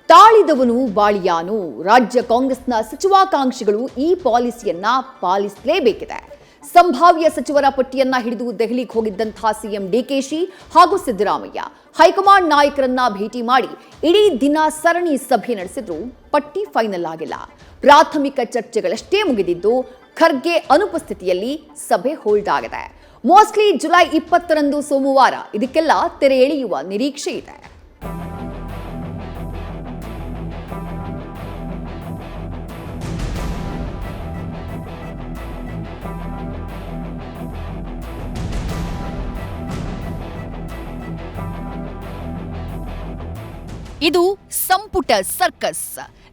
ತಾಳಿದವನು ಬಾಳಿಯಾನು. ರಾಜ್ಯ ಕಾಂಗ್ರೆಸ್ನ ಸಚಿವಾಕಾಂಕ್ಷಿಗಳು ಈ ಪಾಲಿಸಿಯನ್ನ ಪಾಲಿಸಲೇಬೇಕಿದೆ. ಸಂಭಾವ್ಯ ಸಚಿವರ ಪಟ್ಟಿಯನ್ನ ಹಿಡಿದು ದೆಹಲಿಗೆ ಹೋಗಿದ್ದಂತಹ ಸಿಎಂ ಡಿಕೆಶಿ ಹಾಗೂ ಸಿದ್ದರಾಮಯ್ಯ ಹೈಕಮಾಂಡ್ ನಾಯಕರನ್ನ ಭೇಟಿ ಮಾಡಿ ಇಡೀ ದಿನ ಸರಣಿ ಸಭೆ ನಡೆಸಿದ್ರು. ಪಟ್ಟಿ ಫೈನಲ್ ಆಗಿಲ್ಲ. ಪ್ರಾಥಮಿಕ ಚರ್ಚೆಗಳಷ್ಟೇ ಮುಗಿದಿದ್ದು ಖರ್ಗೆ ಅನುಪಸ್ಥಿತಿಯಲ್ಲಿ ಸಭೆ ಹೋಲ್ಡ್ ಆಗಿದೆ. ಮೋಸ್ಟ್ಲಿ ಜುಲೈ 20ರಂದು ಸೋಮವಾರ ಇದಕ್ಕೆಲ್ಲ ತೆರೆ ಎಳೆಯುವ ನಿರೀಕ್ಷೆ ಇದೆ. ಇದು ಸಂಪುಟ ಸರ್ಕಸ್.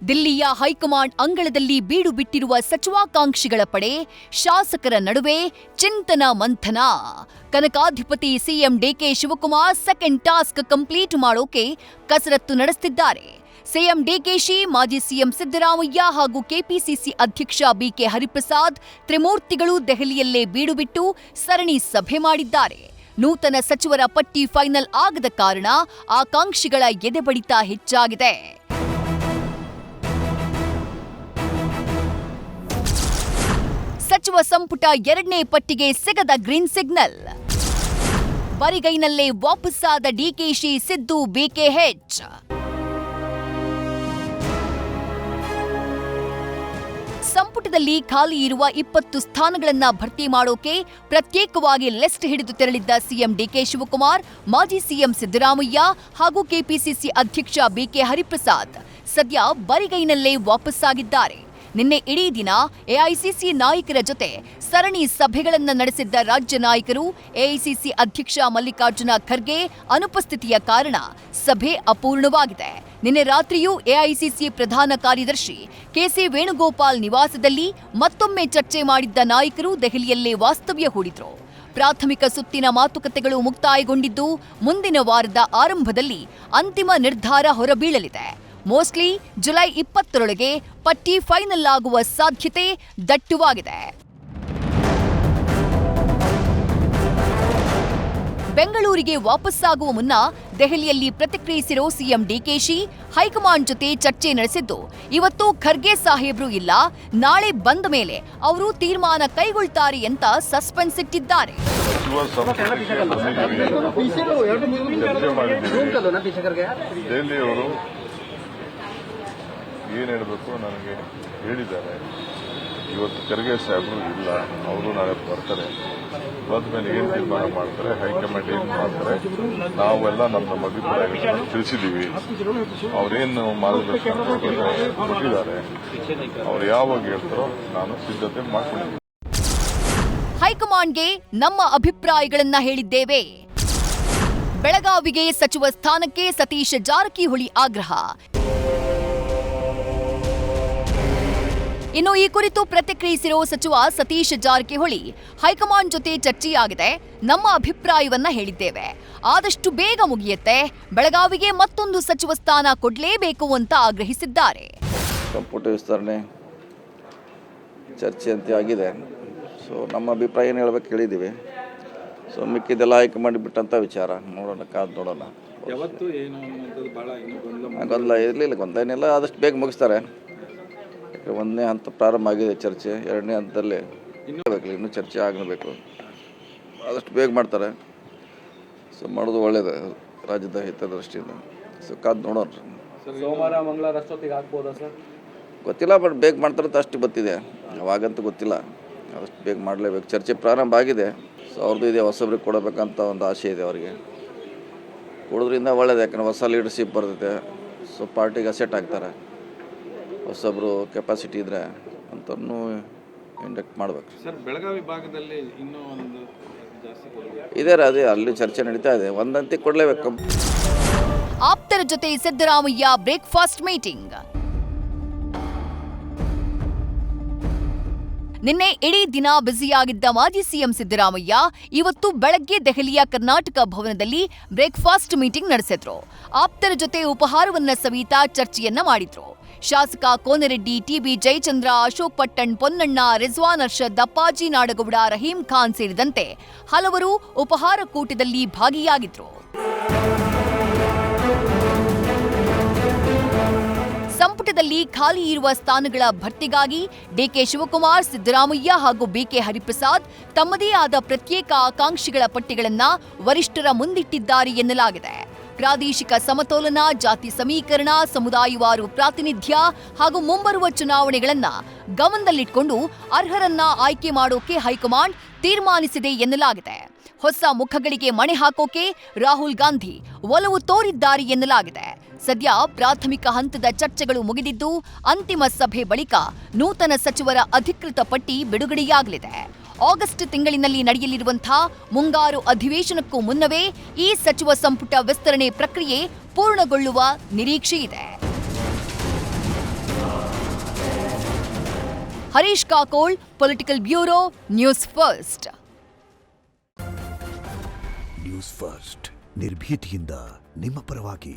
ದಿಲ್ಲಿಯ ಹೈಕಮಾಂಡ್ ಅಂಗಳದಲ್ಲಿ ಬೀಡು ಬಿಟ್ಟಿರುವ ಸಚಿವಾಕಾಂಕ್ಷಿಗಳ ಪಡೆ, ಶಾಸಕರ ನಡುವೆ ಚಿಂತನ ಮಂಥನ. ಕನಕಾಧಿಪತಿ CM DK Shivakumar second task complete ಮಾಡೋಕೆ ಕಸರತ್ತು ನಡೆಸುತ್ತಿದ್ದಾರೆ. ಸಿಎಂ ಡಿಕೆಶಿ, ಮಾಜಿ ಸಿಎಂ ಸಿದ್ದರಾಮಯ್ಯ ಹಾಗೂ ಕೆಪಿಸಿಸಿ ಅಧ್ಯಕ್ಷ ಬಿಕೆ ಹರಿಪ್ರಸಾದ್ ತ್ರಿಮೂರ್ತಿಗಳು ದೆಹಲಿಯಲ್ಲೇ ಬೀಡು ಬಿಟ್ಟು ಸರಣಿ ಸಭೆ ಮಾಡಿದ್ದಾರೆ. ನೂತನ ಸಚಿವರ ಪಟ್ಟಿ ಫೈನಲ್ ಆಗದ ಕಾರಣ ಆಕಾಂಕ್ಷಿಗಳ ಎದೆಬಡಿತ ಹೆಚ್ಚಾಗಿದೆ. ಸಚಿವ ಸಂಪುಟ 2ನೇ ಪಟ್ಟಿಗೆ ಸಿಗದ ಗ್ರೀನ್ ಸಿಗ್ನಲ್. ಬರಿಗೈನಲ್ಲೇ ವಾಪಸ್ಸಾದ ಡಿಕೆಶಿ, ಸಿದ್ದು, ಬಿಕೆಎಚ್. ಸಂಪುಟದಲ್ಲಿ ಖಾಲಿ ಇರುವ 20 ಸ್ಥಾನಗಳನ್ನ ಭರ್ತಿ ಮಾಡೋಕೆ ಪ್ರತ್ಯೇಕವಾಗಿ ಲಿಸ್ಟ್ ಹಿಡಿದು ತೆರಳಿದ್ದ ಸಿಎಂ ಡಿಕೆ ಶಿವಕುಮಾರ್, ಮಾಜಿ ಸಿಎಂ ಸಿದ್ದರಾಮಯ್ಯ ಹಾಗೂ ಕೆಪಿಸಿಸಿ ಅಧ್ಯಕ್ಷ ಬಿಕೆ ಹರಿಪ್ರಸಾದ್ ಸದ್ಯ ಬರಿಗೈನಲ್ಲೇ ವಾಪಸ್ಸಾಗಿದ್ದಾರೆ. ನಿನ್ನೆ ಇಡೀ ದಿನ ಎಐಸಿಸಿ ನಾಯಕರ ಜೊತೆ ಸರಣಿ ಸಭೆಗಳನ್ನ ನಡೆಸಿದ್ದ ರಾಜ್ಯ ನಾಯಕರು, ಎಐಸಿಸಿ ಅಧ್ಯಕ್ಷ ಮಲ್ಲಿಕಾರ್ಜುನ ಖರ್ಗೆ ಅನುಪಸ್ಥಿತಿಯ ಕಾರಣ ಸಭೆ ಅಪೂರ್ಣವಾಗಿದೆ. ನಿನ್ನೆ ರಾತ್ರಿಯೂ ಎಐಸಿಸಿ ಪ್ರಧಾನ ಕಾರ್ಯದರ್ಶಿ ಕೆಸಿ ವೇಣುಗೋಪಾಲ್ ನಿವಾಸದಲ್ಲಿ ಮತ್ತೊಮ್ಮೆ ಚರ್ಚೆ ಮಾಡಿದ್ದ ನಾಯಕರು ದೆಹಲಿಯಲ್ಲೇ ವಾಸ್ತವ್ಯ ಹೂಡಿದ್ರು. ಪ್ರಾಥಮಿಕ ಸುತ್ತಿನ ಮಾತುಕತೆಗಳು ಮುಕ್ತಾಯಗೊಂಡಿದ್ದು ಮುಂದಿನ ವಾರದ ಆರಂಭದಲ್ಲಿ ಅಂತಿಮ ನಿರ್ಧಾರ ಹೊರಬೀಳಲಿದೆ. ಮೋಸ್ಟ್ಲಿ ಜುಲೈ 20ರೊಳಗೆ ಪಟ್ಟಿ ಫೈನಲ್ ಆಗುವ ಸಾಧ್ಯತೆ ದಟ್ಟವಾಗಿದೆ. ಬೆಂಗಳೂರಿಗೆ ವಾಪಸ್ಸಾಗುವ ಮುನ್ನ ದೆಹಲಿಯಲ್ಲಿ ಪ್ರತಿಕ್ರಿಯಿಸಿರೋ ಸಿಎಂ ಡಿಕೆಶಿ, ಹೈಕಮಾಂಡ್ ಜೊತೆ ಚರ್ಚೆ ನಡೆಸಿದ್ದು ಇವತ್ತು ಖರ್ಗೆ ಸಾಹೇಬ್ರು ಇಲ್ಲ, ನಾಳೆ ಬಂದ ಮೇಲೆ ಅವರು ತೀರ್ಮಾನ ಕೈಗೊಳ್ತಾರೆ ಅಂತ ಸಸ್ಪೆನ್ಸ್ ಇಟ್ಟಿದ್ದಾರೆ. ಏನು ಹೇಳಬೇಕು ನನಗೆ ಹೇಳಿದ್ದಾರೆ. ಇವತ್ತು ಖರ್ಗೆ ಸಾಹೇಬರು ಇಲ್ಲ, ಅವರು ನಾಳೆ ಬರ್ತಾರೆ. ಬಂದ ಮೇಲೆ ಏನು ತೀರ್ಮಾನ ಮಾಡ್ತಾರೆ, ಹೈಕಮಾಂಡ್ ಏನು ಮಾಡ್ತಾರೆ, ನಾವೆಲ್ಲ ನಮ್ಮ ಅಭಿಪ್ರಾಯಗಳನ್ನು ತಿಳಿಸಿದ್ದೀವಿ. ಅವರೇನು ಮಾರ್ಗದರ್ಶನ ಕೊಟ್ಟಿದ್ದಾರೆ, ಅವ್ರು ಯಾವಾಗ ಹೇಳ್ತಾರೋ ನಾನು ಸಿದ್ಧತೆ ಮಾಡ್ಕೊಂಡಿದ್ದೀನಿ. ಹೈಕಮಾಂಡ್ಗೆ ನಮ್ಮ ಅಭಿಪ್ರಾಯಗಳನ್ನ ಹೇಳಿದ್ದೇವೆ. ಬೆಳಗಾವಿಗೆ ಸಚಿವ ಸ್ಥಾನಕ್ಕೆ ಸತೀಶ್ ಜಾರಕಿಹೊಳಿ ಆಗ್ರಹ. ಇನ್ನು ಈ ಕುರಿತು ಪ್ರತಿಕ್ರಿಯಿಸಿರೋ ಸಚಿವ ಸತೀಶ್ ಜಾರಕಿಹೊಳಿ, ಹೈಕಮಾಂಡ್ ಜೊತೆ ಚರ್ಚೆಯಾಗಿದೆ, ನಮ್ಮ ಅಭಿಪ್ರಾಯವನ್ನ ಹೇಳಿದ್ದೇವೆ, ಆದಷ್ಟು ಬೇಗ ಮುಗಿಯುತ್ತೆ, ಬೆಳಗಾವಿಗೆ ಮತ್ತೊಂದು ಸಚಿವ ಸ್ಥಾನ ಕೊಡಲೇಬೇಕು ಅಂತ ಆಗ್ರಹಿಸಿದ್ದಾರೆ. ಸಂಪುಟ ವಿಸ್ತರಣೆ ಚರ್ಚೆ ಅಂತ ಆಗಿದೆ. ಸೊ ನಮ್ಮ ಅಭಿಪ್ರಾಯ ಏನು ಹೇಳ್ಬೇಕು ಹೇಳಿದ್ದೀವಿ. ಸೊ ಮಿಕ್ಕಿದೆಲ್ಲ ಹೈಕಮಾಂಡ್ ಬಿಟ್ಟಂಥ ವಿಚಾರ, ನೋಡೋಣ, ಕಾದು ನೋಡೋಣ. ಗೊಂದಲ ಇರಲಿಲ್ಲ, ಗೊಂದಲ ಏನಿಲ್ಲ, ಆದಷ್ಟು ಬೇಗ ಮುಗಿಸ್ತಾರೆ. 1ನೇ ಹಂತ ಪ್ರಾರಂಭ ಆಗಿದೆ ಚರ್ಚೆ, 2ನೇ ಹಂತದಲ್ಲಿ ಇನ್ನೂ ಚರ್ಚೆ ಆಗಬೇಕು. ಆದಷ್ಟು ಬೇಗ ಮಾಡ್ತಾರೆ. ಸೊ ಮಾಡೋದು ಒಳ್ಳೆಯದು ರಾಜ್ಯದ ಹಿತದೃಷ್ಟಿಯಿಂದ. ಸೊ ಕಾದು ನೋಡೋಣ. ಸೋಮವಾರ ಮಂಗಳವಾರ ಅಷ್ಟೊತ್ತಿಗೆ ಆಗ್ಬೋದಾ ಸರ್? ಗೊತ್ತಿಲ್ಲ, ಬಟ್ ಬೇಗ ಮಾಡ್ತಾರೆ ಅಂತ ಅಷ್ಟು ಗೊತ್ತಿದೆ. ಅವಾಗಂತೂ ಗೊತ್ತಿಲ್ಲ, ಆದಷ್ಟು ಬೇಗ ಮಾಡಲೇಬೇಕು. ಚರ್ಚೆ ಪ್ರಾರಂಭ ಆಗಿದೆ. ಸೊ ಅವ್ರದ್ದು ಇದೆ, ಹೊಸಬ್ರಿಗೆ ಕೊಡಬೇಕಂತ ಒಂದು ಆಸೆ ಇದೆ ಅವರಿಗೆ. ಕೊಡೋದ್ರಿಂದ ಒಳ್ಳೇದು, ಯಾಕಂದರೆ ಹೊಸ ಲೀಡರ್ಶಿಪ್ ಬರ್ತೈತೆ. ಸೊ ಪಾರ್ಟಿಗೆ ಅಸೆಟ್ ಆಗ್ತಾರೆ. ಹೊಸಬ್ರು ಕೆಪಾಸಿಟಿ ಇದ್ರೆ ಅಂತೂ ಇಂಡಕ್ಟ್ ಮಾಡಬೇಕು. ಸರ್, ಬೆಳಗಾವಿ ಭಾಗದಲ್ಲಿ ಇನ್ನೂ ಒಂದು ಇದೆ, ಅದೇ ಅಲ್ಲಿ ಚರ್ಚೆ ನಡೀತಾ ಇದೆ. ಒಂದಂತಿ ಕೊಡಲೇಬೇಕು. ಆಪ್ತರ ಜೊತೆ ಸಿದ್ದರಾಮಯ್ಯ ಬ್ರೇಕ್ಫಾಸ್ಟ್ ಮೀಟಿಂಗ್. ನಿನ್ನೆ ಇಡೀ ದಿನ ಬ್ಯುಸಿಯಾಗಿದ್ದ ಮಾಜಿ ಸಿಎಂ ಸಿದ್ದರಾಮಯ್ಯ ಇವತ್ತು ಬೆಳಗ್ಗೆ ದೆಹಲಿಯ ಕರ್ನಾಟಕ ಭವನದಲ್ಲಿ ಬ್ರೇಕ್ಫಾಸ್ಟ್ ಮೀಟಿಂಗ್ ನಡೆಸಿದ್ರು. ಆಪ್ತರ ಜೊತೆ ಉಪಹಾರವನ್ನ ಸವಿತಾ ಚರ್ಚೆಯನ್ನ ಮಾಡಿದ್ರು. ಶಾಸಕ ಕೋನರೆಡ್ಡಿ, ಟಿಬಿ ಜಯಚಂದ್ರ, ಅಶೋಕ್ ಪಟ್ಟಣ್, ಪೊನ್ನಣ್ಣ, ರಿಜ್ವಾನ್ ಅರ್ಷದ್, ಅಪ್ಪಾಜಿ ನಾಡಗೌಡ, ರಹೀಂ ಖಾನ್ ಸೇರಿದಂತೆ ಹಲವರು ಉಪಹಾರ ಕೂಟದಲ್ಲಿ ಭಾಗಿಯಾಗಿದ್ರು. ಸಂಪುಟದಲ್ಲಿ ಖಾಲಿ ಇರುವ ಸ್ಥಾನಗಳ ಭರ್ತಿಗಾಗಿ ಡಿಕೆ ಶಿವಕುಮಾರ್, ಸಿದ್ದರಾಮಯ್ಯ ಹಾಗೂ ಬಿಕೆ ಹರಿಪ್ರಸಾದ್ ತಮ್ಮದೇ ಆದ ಪ್ರತ್ಯೇಕ ಆಕಾಂಕ್ಷಿಗಳ ಪಟ್ಟಿಗಳನ್ನ ವರಿಷ್ಠರ ಮುಂದಿಟ್ಟಿದ್ದಾರೆ ಎನ್ನಲಾಗಿದೆ. ಪ್ರಾದೇಶಿಕ ಸಮತೋಲನ, ಜಾತಿ ಸಮೀಕರಣ, ಸಮುದಾಯವಾರು ಪ್ರಾತಿನಿಧ್ಯ ಹಾಗೂ ಮುಂಬರುವ ಚುನಾವಣೆಗಳನ್ನ ಗಮನದಲ್ಲಿಟ್ಕೊಂಡು ಅರ್ಹರನ್ನ ಆಯ್ಕೆ ಮಾಡೋಕೆ ಹೈಕಮಾಂಡ್ ತೀರ್ಮಾನಿಸಿದೆ ಎನ್ನಲಾಗಿದೆ. ಹೊಸ ಮುಖಗಳಿಗೆ ಮಣೆ ಹಾಕೋಕೆ ರಾಹುಲ್ ಗಾಂಧಿ ಒಲವು ತೋರಿದ್ದಾರೆ ಎನ್ನಲಾಗಿದೆ. ಸದ್ಯ ಪ್ರಾಥಮಿಕ ಹಂತದ ಚರ್ಚೆಗಳು ಮುಗಿದಿದ್ದು, ಅಂತಿಮ ಸಭೆ ಬಳಿಕ ನೂತನ ಸಚಿವರ ಅಧಿಕೃತ ಪಟ್ಟಿ ಬಿಡುಗಡೆಯಾಗಲಿದೆ. ಆಗಸ್ಟ್ ತಿಂಗಳಿನಲ್ಲಿ ನಡೆಯಲಿರುವಂತಹ ಮುಂಗಾರು ಅಧಿವೇಶನಕ್ಕೂ ಮುನ್ನವೇ ಈ ಸಚಿವ ಸಂಪುಟ ವಿಸ್ತರಣೆ ಪ್ರಕ್ರಿಯೆ ಪೂರ್ಣಗೊಳ್ಳುವ ನಿರೀಕ್ಷೆಯಿದೆ. Harish Kakol, political bureau, news first. News first ನಿರ್ಭೀತಿಯಿಂದ ನಿಮ್ಮ ಪರವಾಗಿ.